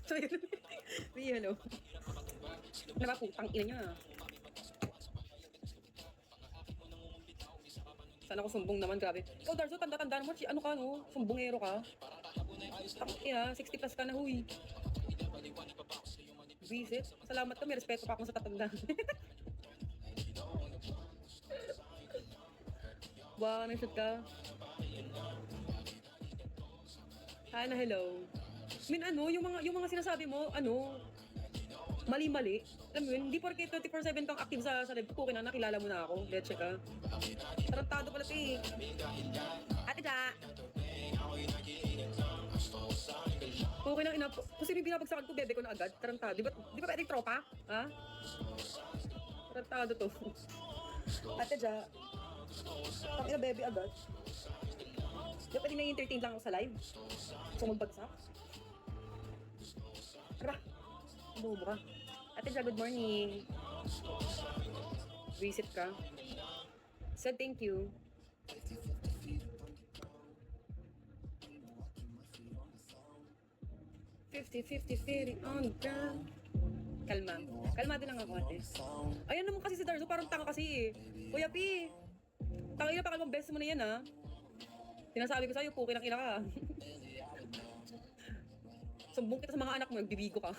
So, yun. Ria, hello. Napaputang ina niya. Sana ako sumbong naman, grabe. Ikaw, Darzo, tanda-tanda naman. Ano ka, no? Sumbongero ka. Ina, 60 plus ka na, huy. Visit. Salamat ka, may respeto pa ako sa tatanda. Wow, nag-shoot ka. Hi na, hello. Ano, yung mga sinasabi mo, mali-mali. Alam mo yun, hindi porke 24/7 kang active sa live ko, kaya nakilala mo na ako. Let's check ka. Tarantado pala ito eh. Ate Ja! Okay lang ina. Kasi yung binabagsakan ko, bebe ko na agad. Tarantado. Di ba pwedeng tropa? Ha? Tarantado to. Ate Ja. Ang ina, bebe agad. Di ba pwedeng na-entertain lang ako sa live? So magbagsak? Tara. Bubo ka. Ate Ja, good morning. Visit ka. Said thank you. Fifty on the ground. Kalma. Kalmado lang ako, ate. Ayan naman kasi si Darzo, parang tanga kasi eh. Kuya P, tangina pa kalmang beses mo na yan ha. Sinasabi ko sa'yo, puki ng ina ka. Sumbong kita sa mga anak mo, nagbibigo ka.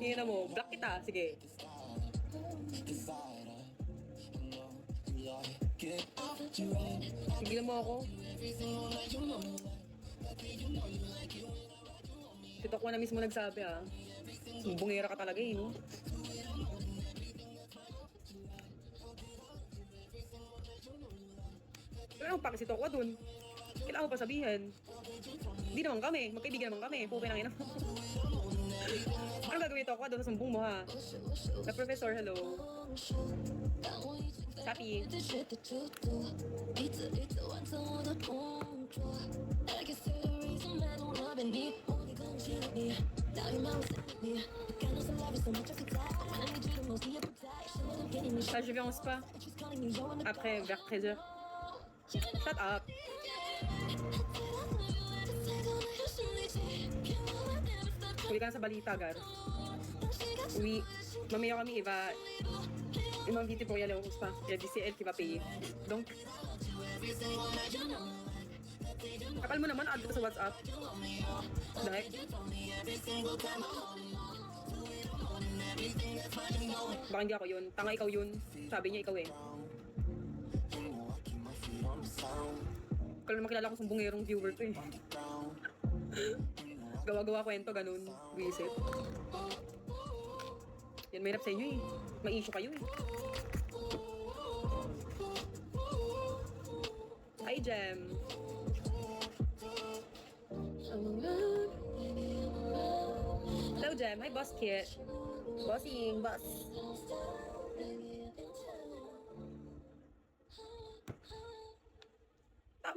Hina mo, block kita, sige. Sigilan mo ako. Si Tok na mismo nagsabi ha. Sumbongera ka talaga eh, no? Pero ano pa kasi Tok dun? Kailangan mo pa sabihin. Di naman kami, magkaibigan naman kami. Puki ng ina. Ano gagawin Tok doon sa sumbong mo ha? Na professor, hello. Sapi. Ça, je vais en spa. Après, vers 13h. Shut up. Uwi ka na sa balita, Gar. Uwi. Mamaya kami, Eva. Une invité pour y aller au spa. Il a dit c'est elle qui va payer. Donc, kapal mo naman, add ko sa WhatsApp. Dahil. Baka hindi ako yun. Tanga ikaw yun. Sabi niya ikaw eh. Kala naman kilala ko sumbongerong viewer ko eh. Gawa-gawa kwento, ganun. Visit. Yan, mahirap sa inyo eh. May issue kayo eh. Hi, Jem. Hello, Jem. Hi, Boss Kit. Bossing, boss.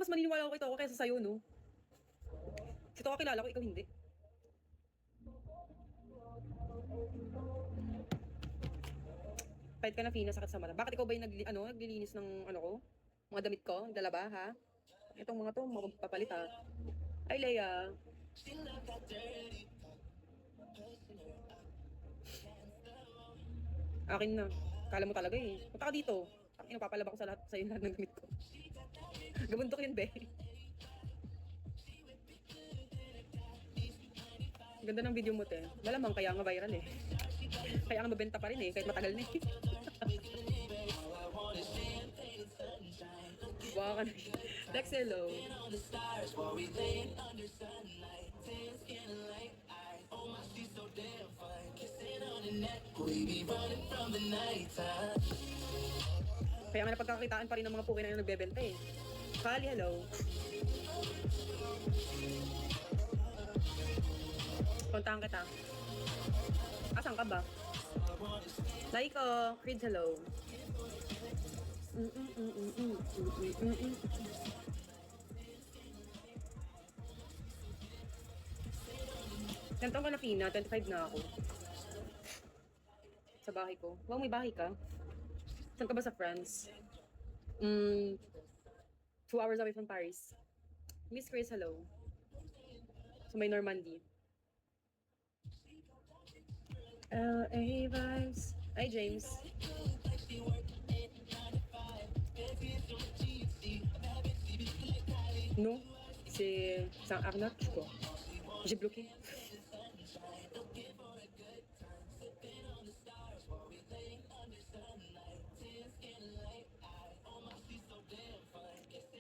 Mas maniniwala ako kay Toko kaysa sa'yo, no? Si Toko kilala ko, ikaw hindi. Pahit ka na, Fina, sakit sa mata. Bakit ikaw ba yung naglilinis ng ko? Mga damit ko? Naglalaba, ha? Itong mga to, magpapalit, ha? Ay, Leia. Akin na. Kala mo talaga eh. Punta ka dito. Papalaba ko sa lahat sa'yo lahat ng damit ko. Gabundok yun, be. Ganda ng video mo, te. Malamang kaya nga viral eh. Kaya nga mabenta pa rin eh, kahit matagal na eh. Wow ka na. Lex, hello. Kaya nga napagkakakitaan pa rin ng mga puki na yung nagbebenta eh. Kali, hello. Puntahan kita. Asan ka ba? Laiko, Creed, hello. Ilan taon ka na, Pina? 25 na ako. Sa bahay ko. Wow, may bahay ka? Saan ka ba sa France? 2 hours away from Paris. Miss Grace, hello. So may Normandy. LA vibes. Hi, James. Non, c'est un arnaque, je crois. J'ai bloqué.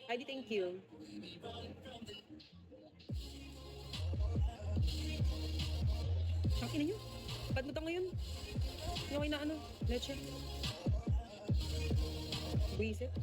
Heidi, thank you. Ang ina nyo. Bad mo ngayon. Yung na ano, leche. Buisit.